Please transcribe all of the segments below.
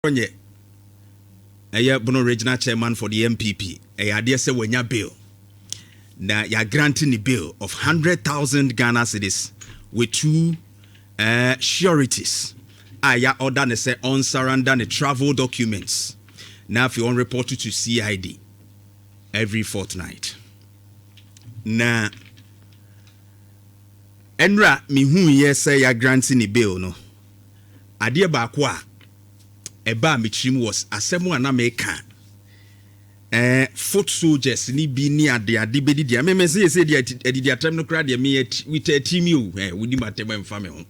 Abronye, Bono regional chairman for the MPP. Idea say when ya bill. Now you are granting a bill of 100,000 Ghana cedis with two sureties. Ya order ne say on surrender the travel documents. Now if you want report to CID every fortnight. Now Enra mi hu ye say ya granting a bill no. Idea ba kwa eba mi chim was asemu ana meka. Foot soldiers ni bi ni ade bedi dia me say dia time no kra dia me with a team you we di matem mfa me ho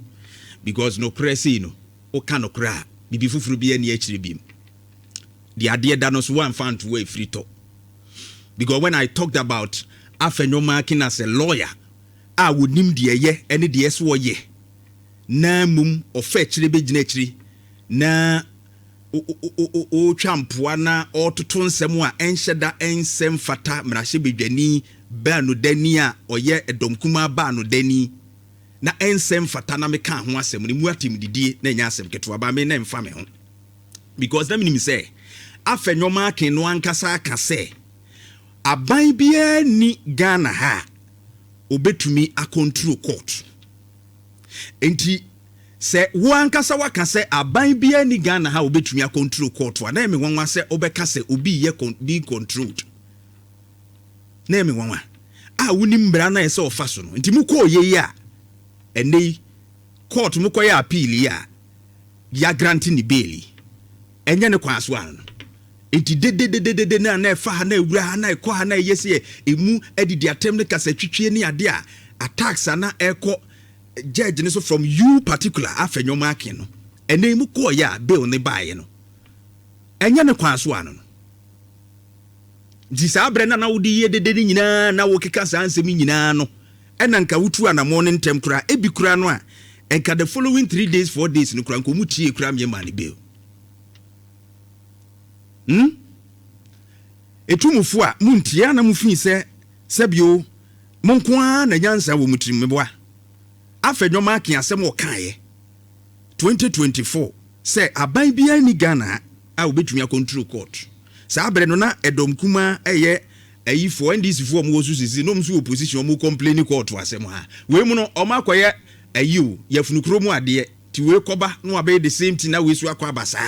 because no crazy no o ka no kra bibi fufuru bi ani akire bi the ade da no so one fan to way free talk because when I talked about afenyo marking as a lawyer I would nim de ye any de so ye na mum ofa akire be gina akire na o champoa na ototo nsem a enhyeda ensem fata mrahye bedwani ba no dani a oye edomkuma ba no dani na ensem fata na meka ho asem ni mu atim didie na nya asem keto ba me na mfa me ho because that means say afenwoma aken no ankasa aka say aban bia ni Ghana ha obetumi akontrol court enti se wankasa waka se aban bia ni Ghana ha obetumi akontrol court wa na me wanwa se obeka se obi ye be controlled na me wanwa a woni mbra na se ofa so no nti muko ye a ene court muko ya appeal ya granting ni bail enye ne kwa so an nti de na fa na ewura na ekọ ha na yesi emu edidi atem ne kasa twitwie ni ade a attacks na ekọ judge so from you particular afenyo marking no ene mu ko ya bill ne bae no enye ne kwan so ano disa abre na wodi ye dede nyina na wo keka sa ansem nyina no ena nka wutu anamo ne ntem kura ebi kura no a enka the following 3 days 4 days no kura nko mutie kura me ma ne bill etumufu a muntia na mufin se bio monko a na nyansa wo mutirim meboa afenyo marking asem wo kae 2024 say aban bia ni Ghana a obetumi control court sa abre no na edomkuma eye ayifo ndc fo mo wosusi no mso opposition mo complain court asem ha we mu no o makoye ayiu yafunukuro mu ade ti we koba no abe the same thing na we su akwaba sa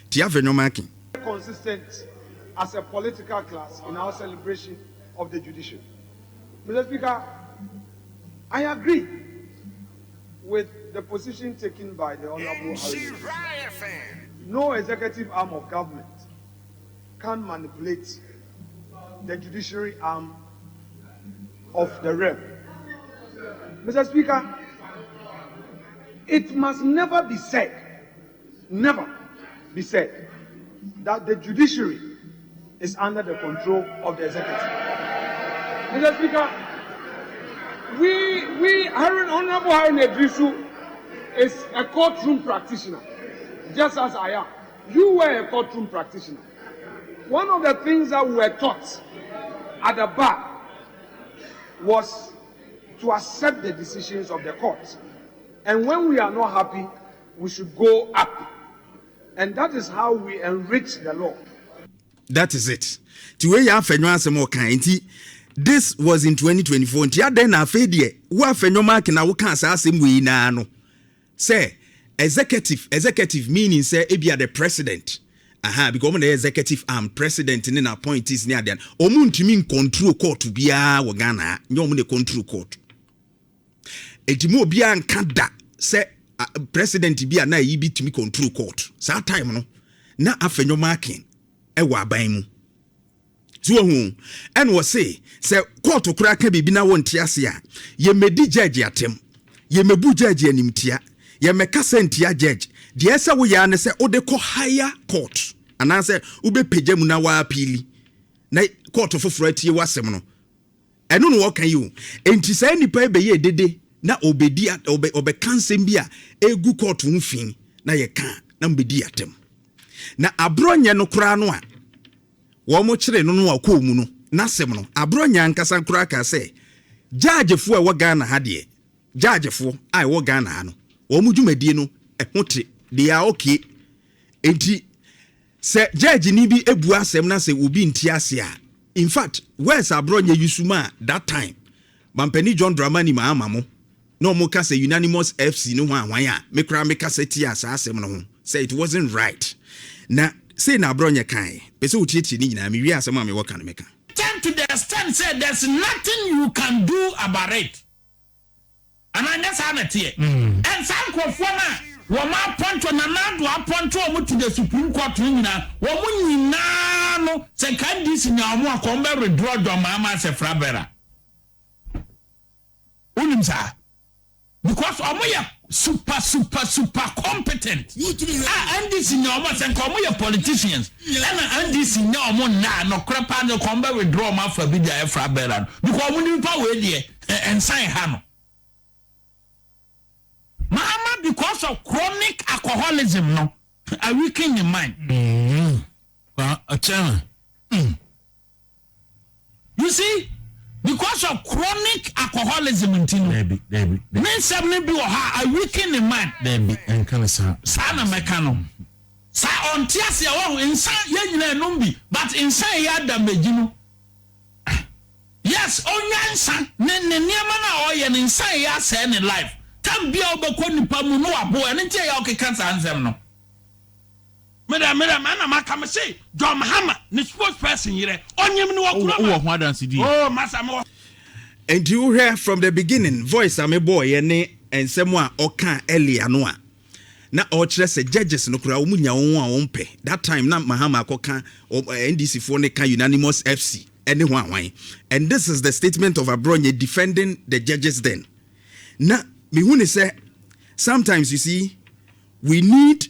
ti afenyo marking consistent as a political class in our celebration of the judicial. Mr. Speaker, I agree with the position taken by the Honorable Harry. No executive arm of government can manipulate the judiciary arm of the realm. Mr. Speaker, it must never be said that the judiciary is under the control of the executive. Mr. Speaker, Honorable Harry Nhyira is a courtroom practitioner, just as I am. You were a courtroom practitioner. One of the things that we were taught at the bar was to accept the decisions of the court. And when we are not happy, we should go up. And that is how we enrich the law. That is it. This was in 2024. Ntia den na afedie wo afenyo mark na wo kan sa asem we na no. Say executive meaning say ebia the president. Because the executive arm president in appointees near then. Omuntimi control court bia wo Ghana. Nyom ne control court. Etimo bia nkada say president bia na yibi timi control court. Sa time no na afenyo marking e wa aban mu. So and was say court okura ka bibi na wonte ase a ye medi judge atem ye mebu judge animtia ye meka sentia judge de ese wo ya ne se ode ko higher court ana se ube pejam na wa apili na court foforo atie wasem no eno no wokan yi enti sai nipa ebe ye dede na obedi obe kansem bia egu court mfin na ye kan na mbedi atem na abronye no kura no a wo mo kire no no akọ mu no nasem no Abronye ankasa kura ka se judge fo e wo Ghana ha de judge fo ai wo Ghana ha no wo mo dwumadie no ehote they are okay enti se judge ni bi ebu asem na se obi nti ase a in fact where's Abronye Yusuma that time Mampeni John Dramani Mahamamo no mo ka say unanimous FC no hwan a me kra me ka say tia sa asem no ho say it wasn't right na say na Abronye kan pese utieti ni nyina me wi asem a me woka no meka to the extent said there's nothing you can do about it and I just have it here and some kwofona wama ponto na nado aponto omo to the Supreme Court nyina womo nyina no se kan dis nya omo akombe withdraw do mama se frabera unimsa because omo ya super competent and this nya omo se kan omo ya politicians and this nya omo na no krepa no kombe withdraw ma fa bi dia frabera because omo ni pa we de and sign ha no Mama, because of chronic alcoholism, no, I weaken your mind. You see, because of chronic alcoholism, maybe. Men seven be I weaken your mind. Maybe and can sana mekano. Sa on tiasia oh inside ye numbi, but inside ya damage. Yes, onyansa ne niama na oye inside ya say in life. Can be over Konipa no abo and tell you cancer answer no. Madam, I come say, John Hammer, the spokesperson here, on him no oh, Master. And you hear from the beginning, voice I'm a boy, and someone oka earlier noa. Na ochre se judges no kura umunya won pay. That time na Mahama Akoka or NDC for ne unanimous FC anyone. And this is the statement of Abronye defending the judges then. Na me say sometimes you see we need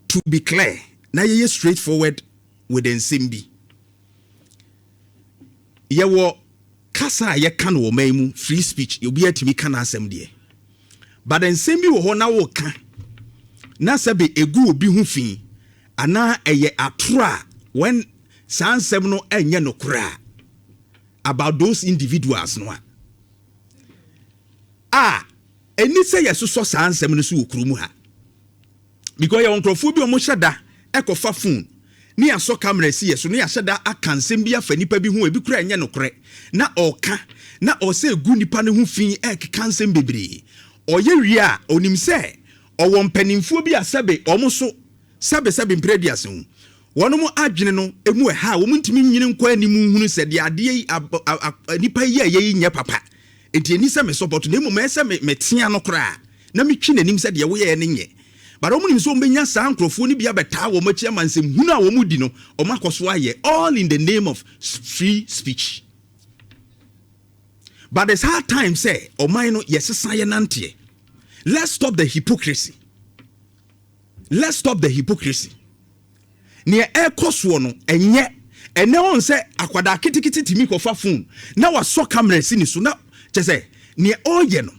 to be clear na ye straightforward with nsɛmbi ye wo kasa ye kan wo maimu free speech you be atimi kan asɛm de but nsɛmbi wo ho na wo ka na sɛbe egu obi hu fi ana eye atora when sansɛm no enye no kra about those individuals no eni say yeso so sansɛm no so okurumu ha because your nkrofo bi o mo hyeda ekofa phone ni aso camera si yeso ni ahyeda akansɛm bi afa nipa bi hu ebi kura enye no kre na oka na o say egu nipa ne hu fi kansɛm bebre oye wi a onim say owo mpanimfo bi asabe o mo so sabe mpredias hu wono mo adwene no emu ha wo ntimi nyine nkwa animu hunu sɛ de ade nipa yi ayi nye papa enti eni sɛ me support na emu me sɛ me tia no kra na me twi nanim sɛ de wo ye ne nye but omunim so mbenya sa nkrofo ni bia beta wo machi amansem hunu a wo mudi no o makoso aye all in the name of free speech. But there's hard time say o man no yesesa ye nante. Let's stop the hypocrisy. Let's stop the hypocrisy. Ne ekoso no enye ene on say akwada kitikiti timi kofa phone na waso camera si ni so na che say ne oye no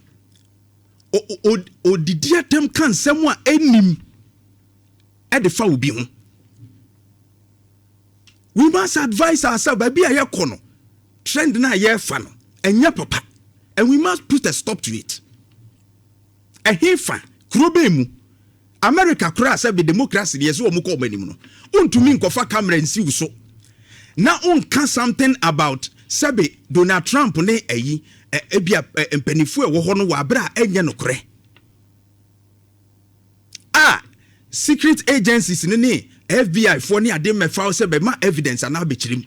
o didi atem kan sɛm a enim e de fa obi ho. We must advise ourselves baby aye kono trend na aye fa no enya papa and we must put a stop to it. Ehefa krobe mu America kura say be democracy dey so omuko omanim no untumi nkofa camera nsi wuso na unka something about sabe Donald Trump ne ayi ebia empanifu ewo ho no wa bra enye no kore secret agencies ne FBI for ne ade mefa se be ma evidence ana be chirim.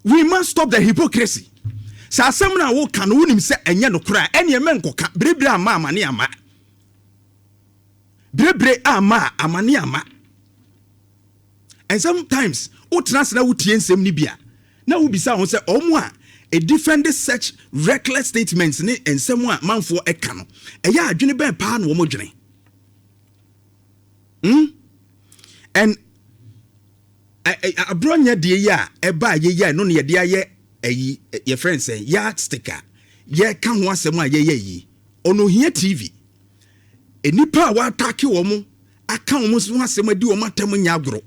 We must stop the hypocrisy. Sa asem na wo kan wonim se enye no kore ene me nkoka brebre ama amane ama brebre ama amane ama. And sometimes o transna wo tie nsem ni bia na wo bisa ho se omo a defend such reckless statements ni ensem a manfo eka no eya adwene ben pa na wo modwene and Abronye de ya eba ye no ne de aye ayi your friend say yard sticker ye ka ho asem a ye yi ono hia TV enipa wa attack wo mo aka wo mo so asem adi wo matam nya agro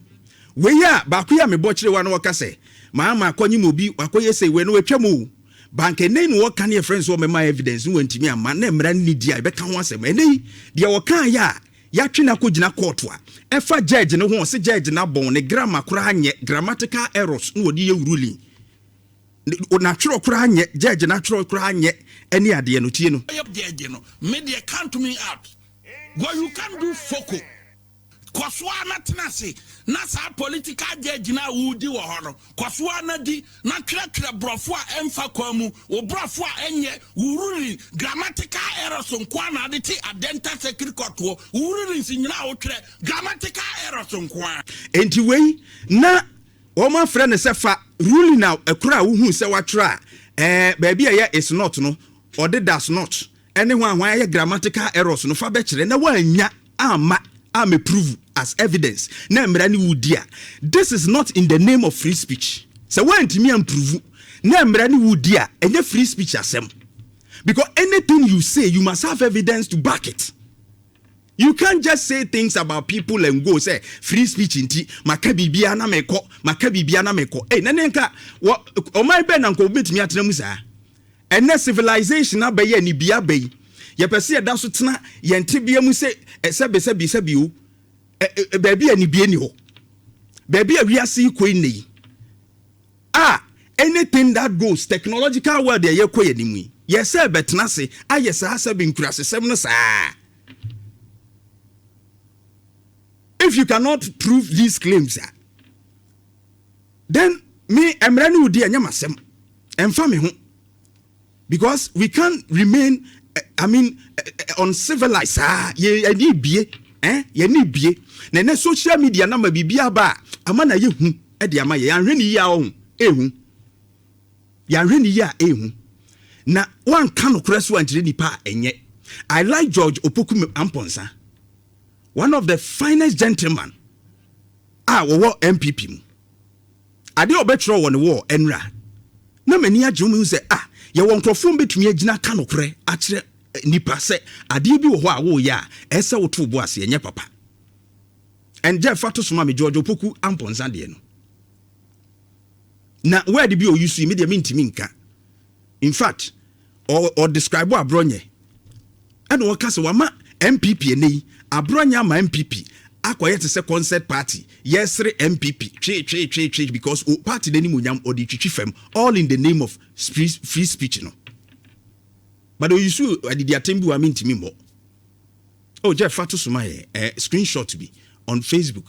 we ya ba ko ya me bo kire wa no waka say mama akonyi mobi akoye say we no atwa mu bank ene no waka ne friends wo me ma evidence wo ntimi ama na mra ni dia be ka ho asem ene de wo kan ya yatwe na kogina court a efa judge no ho se judge na bon ne grammar kura nye grammatical errors no wodi ye ruling na tworo kura nye judge na tworo kura nye eni ade no tie no judge no media count me out go you can do foco kwaswa na tenase na sa political judge na wudi wo horo kwaswa na di na krakra brofo a emfa kwamu wo brofo a enye ruling grammatical errors nkwa na de ti adenta secret court wo ruling sinyina wo twere grammatical errors nkwa enti wei na wo ma frɛ ne sɛ fa ruling na ekura wo hu sɛ watwere baabi a ye is not no or the does not any one ye grammatical errors no fa be kyerɛ na wanya ama I'm a prove as evidence. This is not in the name of free speech. So when to me and prove and free speech asem. Because anything you say, you must have evidence to back it. You can't just say things about people and go say free speech inti makabi biana meko. Hey, nanenka what o my ben and ko bit me atena sa. And civilization abeye ni bia bey. Ye pese da so tena ye ntebia mu se sebe o baabi ani bie ni ho baabi a wiase ko ni anything that goes technological world ye ko ye nimu ye se betena se aye sa sebe nkurase sem no sa. If you cannot prove these claims then me emra ni udi anya masem emfa me ho because we can't remain uncivilized. Ye ni bie ye ni bie na social media na ma bibia ba ama na ye hu e de ama ye anhwe ni ya ohun ehu ya anhwe ni ya ehu na wan ka no kura so anjire nipa enye. I like George Opoku Amponsa, one of the finest gentlemen wo MPP mu ade obetro wo ne wo enra na mani agye se ye won krofo betumi agina ka no kure a kire nipa se ade bi wo ho a wo ya ese wo to bo ase enye papa and je fato soma me George Opoku Amponsa de no na word bi o use me de mintimi nka. In fact or describe Abronye and wo kase wa ma MPP ene Abronye ama MPP akoye te se concert party yesre MPP twe because party deni munyam odi twitwi fam all in the name of free speech no. But you see adidi atembi wa mintimi mo je fato soma screenshot to be on Facebook.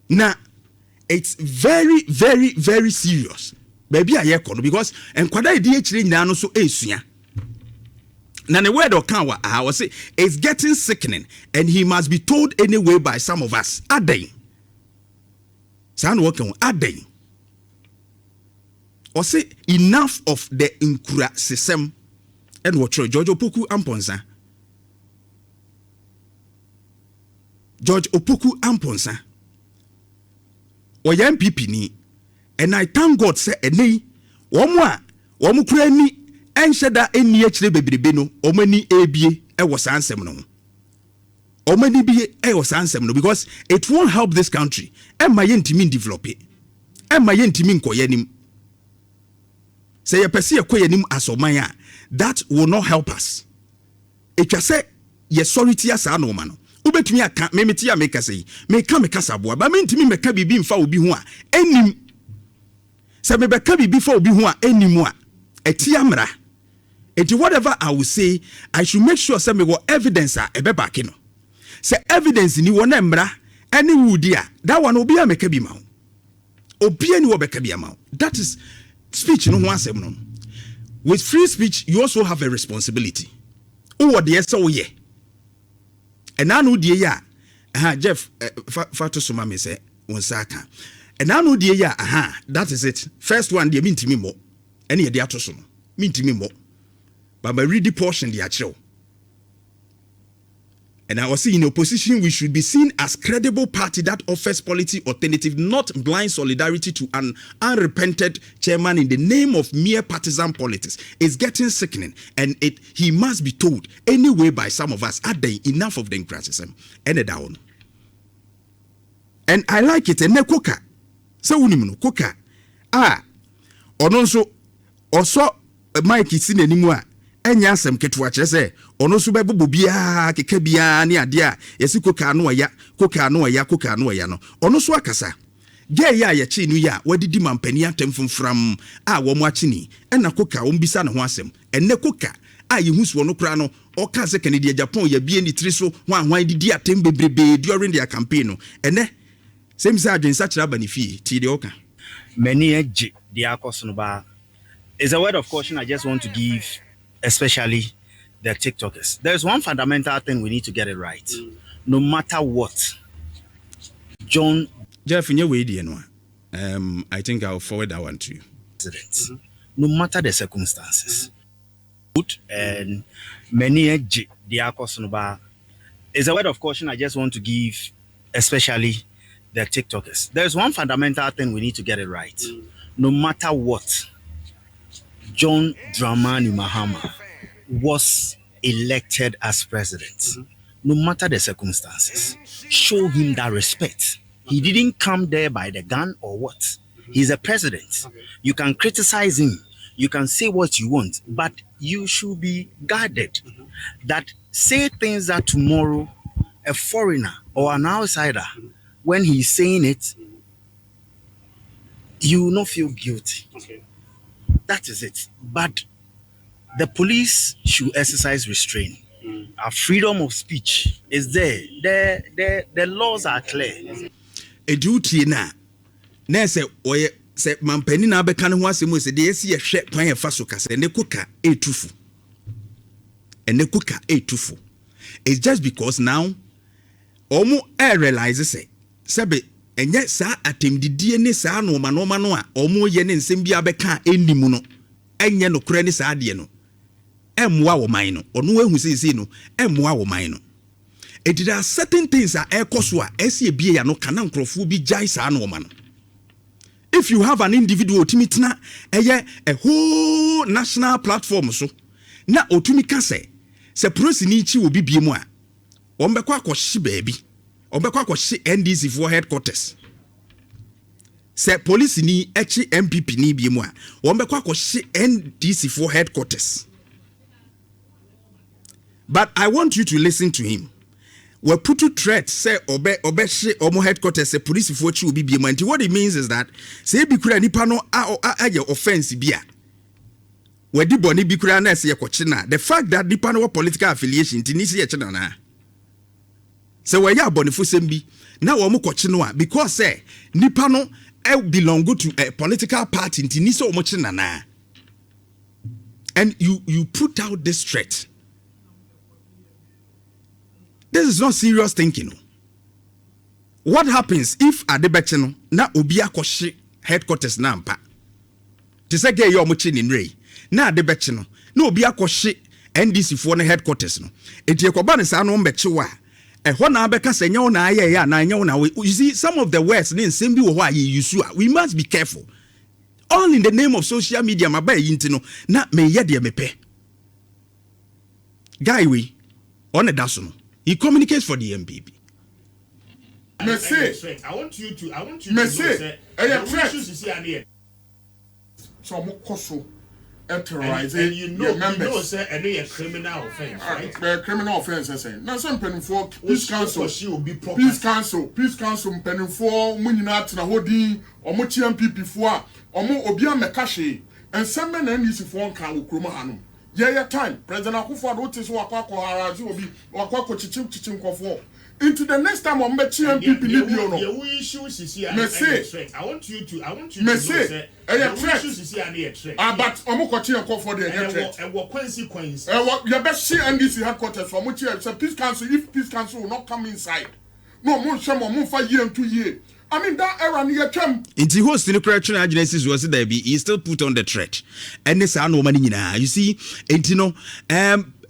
Now it's very very very serious baby aye kono because enkwada edi echire nyina no so esua. Now the word Okawa, I was say it's getting sickening, and he must be told anyway by some of us. Adeng. Sound working Adeng. Or say enough of the Nkura system and what George Opoku Amponsa. George Opoku Amponsa. Or MPP ni, and I thank God say eni womu kura ni ensheda eni echire bebrebe no omani ebie e wo sansem no omani bie e wo sansem no because it won't help this country emma yentimi develop emma yentimi nkoyanim say yepese yekoyanim asoman a that will not help us. Etwa say ye sorry asa no ma no ubetumi aka memeti ya meka say meka saboa ba mentimi meka bibi mfa obi ho a enim say mebeka bibi fa obi ho a enim a etiamra. And whatever I will say, I should make sure some evidence are ebe back no. Say evidence ni wona mbra any wudia that one obi ameka bi ma. Obi ani obeka bi ma. That is speech no ho asem no. With free speech you also have a responsibility. Wo de say wo ye. And anu die ya Jeff fato soma me say won saka. And anu die ya that is it. First one de mintimi mo. Any ye de atoso no. Mintimi mo. But my read the portion the actual. And I was saying in opposition, we should be seen as credible party that offers policy alternative, not blind solidarity to an unrepented chairman in the name of mere partisan politics. It's getting sickening, and he must be told anyway by some of us. Are they enough of the criticism? And down. And I like it. And ne koka, so unimuno koka. Also Mike is in anymore. enya asem ketewa kyerɛ sɛ ɔno so bɛbobɔ biaa keka biaa ne ade a yɛsi koka no ɔya no ɔno so akasa gay ya yɛkyi no ya wadidi mampani atem fomfram a wɔn akyini ɛna koka wɔn bisa ne ho asɛm ɛnɛ koka a yehu so no kra no ɔka sɛ Kennedy Japan ya bie ni tiri so hwan didi atem bebrebe during their campaign no ɛnɛ sɛm sɛ adwensa kyerɛ aba ne fie ti de ɔka many edge the akoso ba is a word of caution I just want to give, especially the TikTokers. There's one fundamental thing we need to get it right. No matter what, John Jeff in your way I think I'll forward that one to you. No matter the circumstances. And many edge the akoso ba is a word of caution I just want to give, especially the TikTokers. There's one fundamental thing we need to get it right. No matter what, John Dramani Mahama was elected as president. No matter the circumstances, show him that respect. He didn't come there by the gun or what. He's a president. You can criticize him. You can say what you want, but you should be guarded. That say things that tomorrow a foreigner or an outsider, when he's saying it, you will not feel guilty. That is it. But the police should exercise restraint. Our freedom of speech is there. The laws are clear. A duty na say mampani na beka ne ho asem se de yesi yehwe kwan yefa so kase ne koka etufu. Ene koka etufu. It's just because now omo realize say sebe enye saa atemdidie ne saa no ma no a omo ye ne nsem bia beka enimu no enye no kura ne saa de no emwa wo man no ono ehu sisi no emwa wo man no. It are certain things that ekoso a ese bie ya no kana nkrofo bi jai saa no ma no. If you have an individual timitna a whole national platform so na otumi ka se police ni chi obi bie mu a ombekwa akohye baabi ombekwa akohye NDC for headquarters se police ni echi MPP ni bie mu a ombekwa akohye NDC for headquarters. But I want you to listen to him. We put to threat say obeshe omo headquarters say police for chi obi bie mu. And what it means is that say bi kura nipa no a offense bia we di boni bi kura na say kochi na the fact that nipa no political affiliation ti ni say che na na say we ya bonifo sem bi na wo mo kochi no a because say nipa no belong to a political party ti ni say wo mo che na na. And you put out this threat. This is not serious thinking. What happens if Adebecheno na obi akohye headquarters na mpa? Ti say ge yo mo chi ni nrei. Na Adebecheno na obi akohye NDC for na headquarters no. Enti ekoba ne sa no mbeche wa. Ho na abeka se nyawo na aye ya na nyawo na we. You see some of the words ne nsem bi wo ho aye use a we must be careful. All in the name of social media maba yinti no na me ye de mepe. Guy we on a daso no. He communicates for the MPP. I want you to know say terrorizing you know members. Say a criminal offense, right? Criminal offense, I say. Now some penny for peace council penny for munina na hodi omo MPP for omo obia mekashe and some men NDC for kan ukroma hanum. Yeah, time. President Akufo-Addo wote so wakwa harazi obi wakwa chichim kofo. Into the next time on mechi MPP ni bi ono. The issue sisi I want you to know say the issue sisi and a threat. But omo kochi kofo de threat. And what consequence? You best see NDC headquarters for much say peace council if peace council will not come inside. No mo shemo mo fa year and 2 years. I mean that era near chem. Inti host in the correction agencies was there be he still put on the threat. And this no money you see, and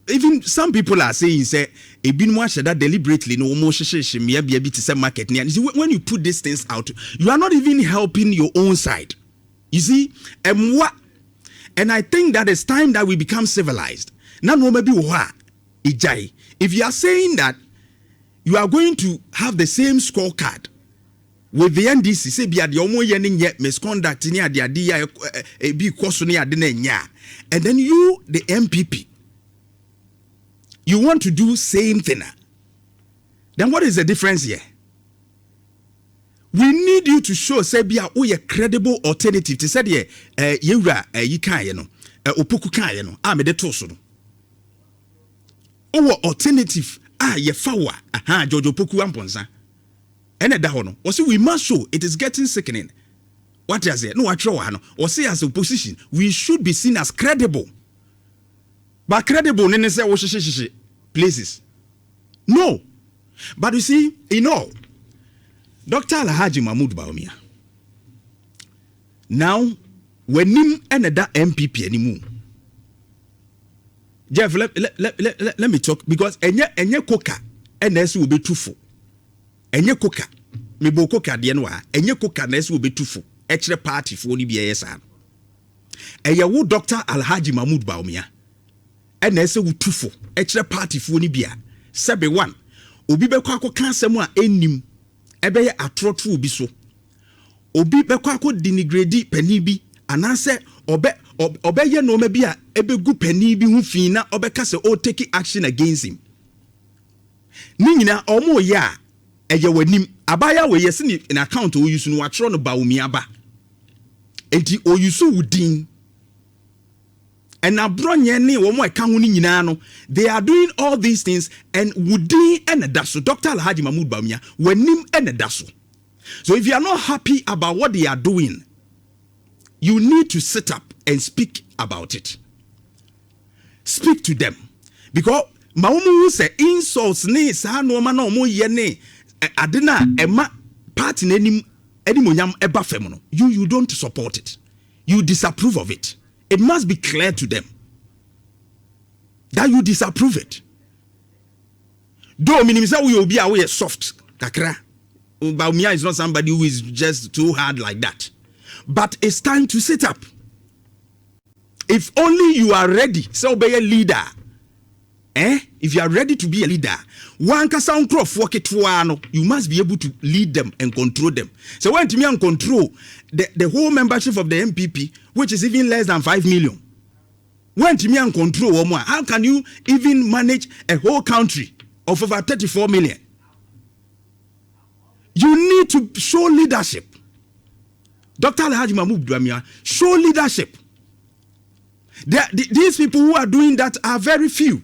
even some people are saying say e bin mo that deliberately no mo sheshe me bia bi to say market near. You see when you put these things out, you are not even helping your own side. You see, and I think that it's time that we become civilized. Now no maybe ijai. If you are saying that you are going to have the same scorecard with the NDC, say be at the omo ye misconduct ni ade ya be cost ni ade na nya, and then you the MPP you want to do same thing. Then what is the difference here? We need you to show say be a credible alternative to say yewra yi kan ye no opoku kan ye no a me de to so no o alternative ye fawa Jojo Poku amponsa ene da ho no o say we must show it is getting sickening. What is it? No, what no or say as opposition we should be seen as credible. But credible nene say wo places. No. But you see, in all, Dr. Alhaji Mahmoud Bawumia. Now, when him and that MPP anymore. Jeff, let me talk because enye koka NS will be truthful. Enye koka me bo koka de no a enye koka NS will be truthful. Extra party for ni biye sa. Eye wo Dr. Alhaji Mahmoud Bawumia. NS will truthful. Extra party for ni biya. Sebe one. Obi bekwa akɔka asɛm a enim ɛbɛyɛ atrɔtro obi so obi bekwa akɔ denigrate pani bi anase ɔbɛyɛ no ma bi a ɛbɛgu pani bi ho fi na ɔbɛka sɛ o take action against him ni nyina ɔmo yɛ a ɛyɛ wanim abaya we yɛse ni in account o use no watrɔ no Bawumia ba enti o use wudin. And Abronye ne womo eka ho ni nyina no they are doing all these things and wudi and daso Dr. Alhaji Mahmoud Bawumia wanim and daso. So if you are not happy about what they are doing, you need to sit up and speak about it. Speak to them because mawomu say insults ne sa no ma na omo ye ne adena ema party nanim animonyam eba fam no you don't support it. You disapprove of it. It must be clear to them that you disapprove it. Though minimisa we will be away soft kakra. Bawumia is not somebody who is just too hard like that. But it's time to sit up. If only you are ready, so be a leader. If you are ready to be a leader, one kasa you must be able to lead them and control them. So when Timian control the whole membership of the MPP, which is even less than 5 million, when Timian control, how can you even manage a whole country of over 34 million? You need to show leadership. Dr. Alhaji Mahmoud Bawumia, show leadership. These people who are doing that are very few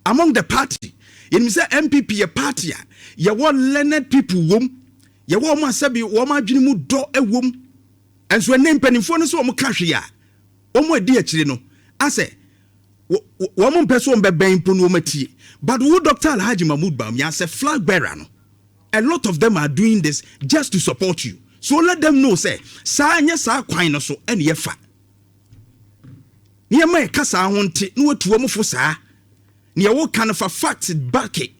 among the party. In say MPP a party, you want learned people wom, you want ma sabi woma dwene mu do ewom. And so name penifo no so omo ka hwe ya. Omo adi akire no. Ase womo mpeso mbeben po no matie. But who Dr. Alhaji Mahmoud Bawumia say flag bearer no. A lot of them are doing this just to support you. So let them know say sa anya sa kwan no so ene ye fa. Ni ma e kasa ho nte no atuo mo fo saa. Ni wo kan fa facts back it.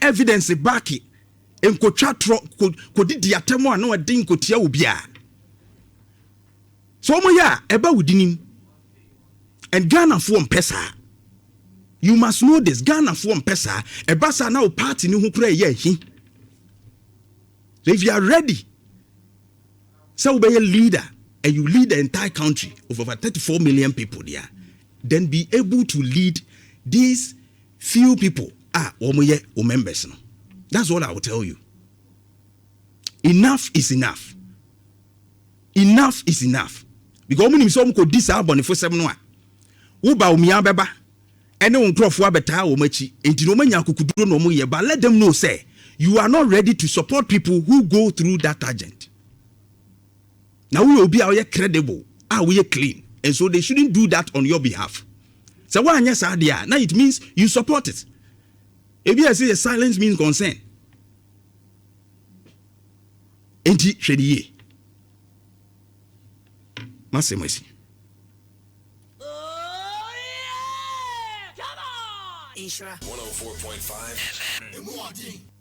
Evidence back it. Enkotwa tro kodidi atemo na wadin kotia obi a. So mo ya eba wudinim. And Ghana for mpesa. You must know this. Ghana for mpesa. Eba sa na o party ni hu kura ye hi. So if you are ready, so be a leader and you lead the entire country of over 34 million people there, then be able to lead these few people or members. That's what I will tell you. Enough is enough. Enough is enough. Because when you saw me this album for 7 1, who Bawumia beba, and no crofwa beta or machi, and no manya kukudro no moye, but let them know, say, you are not ready to support people who go through that agent. Now we will be our credible, we are clean, and so they shouldn't do that on your behalf. So why yes idea? Now it means you support it. If you say silence means consent. Enti shediye. Masemesi. Oh yeah! Come on! Nhyira 104.5.